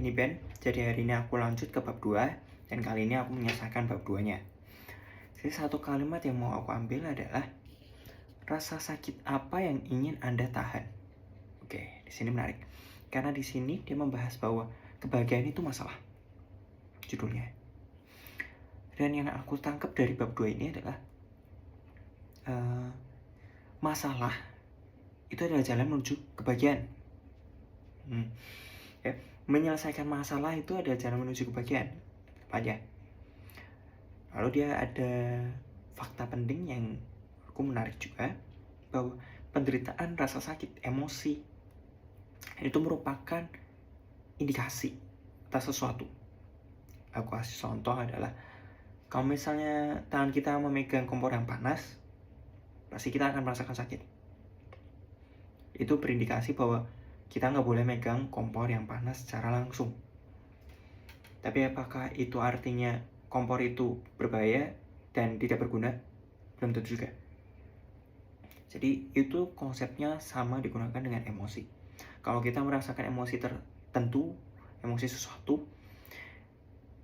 ini Ben. Jadi hari ini aku lanjut ke bab 2 dan kali ini aku menyelesaikan bab 2-nya. Jadi satu kalimat yang mau aku ambil adalah rasa sakit apa yang ingin Anda tahan. Oke, di sini menarik. Karena di sini dia membahas bahwa kebahagiaan itu masalah. Judulnya. Dan yang aku tangkap dari bab 2 ini adalah masalah itu adalah jalan menuju kebahagiaan. Ya, menyelesaikan masalah itu adalah jalan menuju kebahagiaan. Aja. Lalu dia ada fakta penting yang aku menarik juga, bahwa penderitaan rasa sakit, emosi itu merupakan indikasi atas sesuatu. Aku kasih contoh adalah kalau misalnya tangan kita memegang kompor yang panas, pasti kita akan merasakan sakit. Itu berindikasi bahwa kita nggak boleh megang kompor yang panas secara langsung. Tapi apakah itu artinya kompor itu berbahaya dan tidak berguna? Belum tentu juga. Jadi itu konsepnya sama digunakan dengan emosi. Kalau kita merasakan emosi tertentu, emosi sesuatu,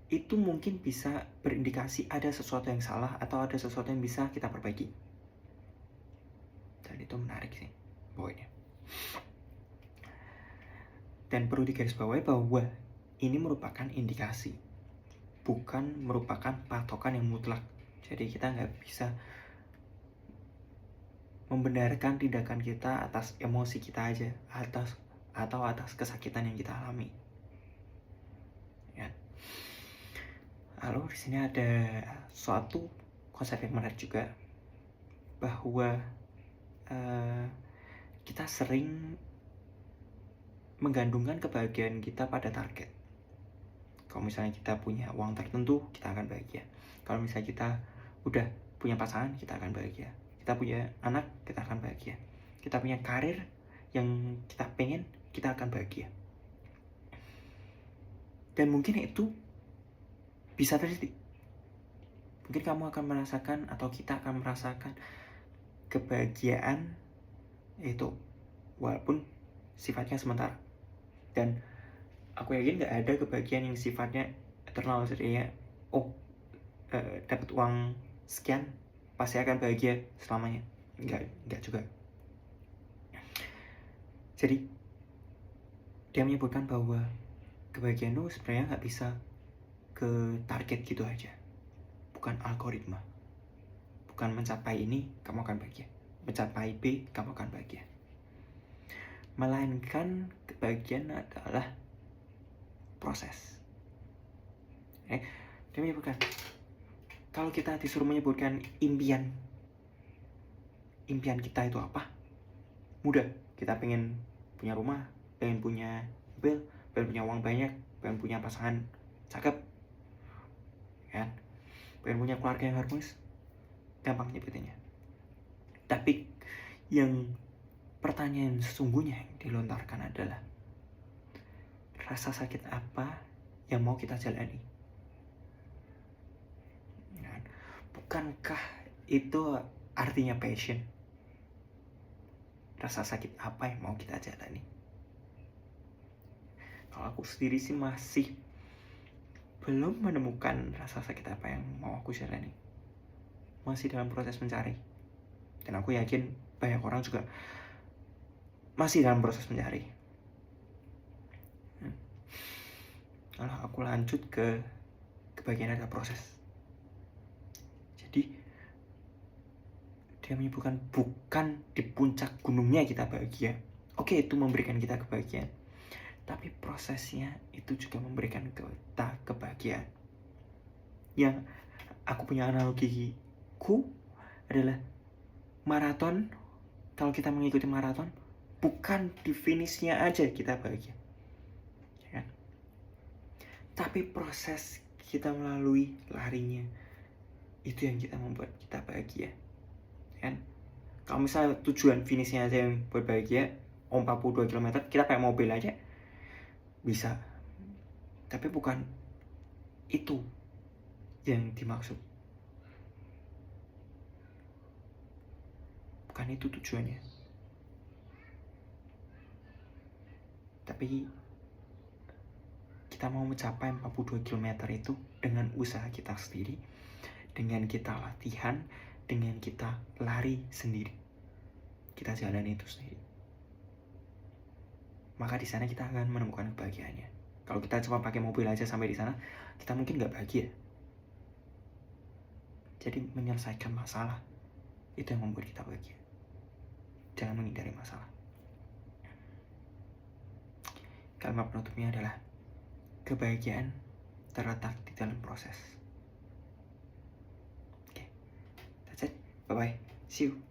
itu mungkin bisa berindikasi ada sesuatu yang salah atau ada sesuatu yang bisa kita perbaiki. Dan itu menarik sih poinnya. Dan perlu digarisbawahi bahwa ini merupakan indikasi, bukan merupakan patokan yang mutlak. Jadi kita nggak bisa membenarkan tindakan kita atas emosi kita aja, atau atas kesakitan yang kita alami. Ya. Lalu di sini ada suatu konsep yang menarik juga, bahwa kita sering menggantungkan kebahagiaan kita pada target. Kalau misalnya kita punya uang tertentu, kita akan bahagia. Kalau misalnya kita udah punya pasangan, kita akan bahagia. Kita punya anak, kita akan bahagia. Kita punya karir yang kita pengen, kita akan bahagia. Dan mungkin itu bisa terjadi. Mungkin kamu akan merasakan, atau kita akan merasakan kebahagiaan itu walaupun sifatnya sementara. Dan aku yakin gak ada kebahagiaan yang sifatnya eternal. Jadi dapat uang sekian pasti akan bahagia selamanya. Enggak juga. Jadi dia menyebutkan bahwa kebahagiaan itu sebenarnya gak bisa ke target gitu aja. Bukan algoritma. Bukan mencapai ini kamu akan bahagia, mencapai B kamu akan bahagia. Melainkan kebahagiaan adalah proses. Dia menyebutkan, kalau kita disuruh menyebutkan impian kita itu apa? Mudah. Kita pengen punya rumah, pengen punya mobil, pengen punya uang banyak, pengen punya pasangan cakep, kan? Pengen punya keluarga yang harmonis. Gampang nyebutinnya. Tapi yang pertanyaan sesungguhnya yang dilontarkan adalah, rasa sakit apa yang mau kita jalani? Bukankah itu artinya passion? Rasa sakit apa yang mau kita jalani? Kalau aku sendiri sih masih belum menemukan rasa sakit apa yang mau aku jalani. Masih dalam proses mencari. Dan aku yakin banyak orang juga masih dalam proses mencari. Lalu aku lanjut ke kebahagiaan adalah proses. Jadi dia menyebutkan bukan di puncak gunungnya kita bahagia. Oke, itu memberikan kita kebahagiaan. Tapi prosesnya itu juga memberikan kita kebahagiaan. Yang aku punya analogiku adalah maraton. Kalau kita mengikuti maraton, bukan di finishnya aja kita bahagia, ya kan? Tapi proses kita melalui larinya, itu yang kita membuat kita bahagia, kan? Kalau misalnya tujuan finishnya aja yang buat bahagia, 42 km, kita kayak mobil aja bisa. Tapi bukan itu yang dimaksud. Bukan itu tujuannya. Tapi kita mau mencapai 42 km itu dengan usaha kita sendiri, dengan kita latihan, dengan kita lari sendiri, kita jalan itu sendiri, maka di sana kita akan menemukan kebahagiaannya. Kalau kita cuma pakai mobil aja sampai di sana, kita mungkin nggak bahagia. Jadi menyelesaikan masalah itu yang membuat kita bahagia. Jangan menghindari masalah. Kalimat penutupnya adalah kebahagiaan terletak di dalam proses. Oke, that's it. Bye bye. See you.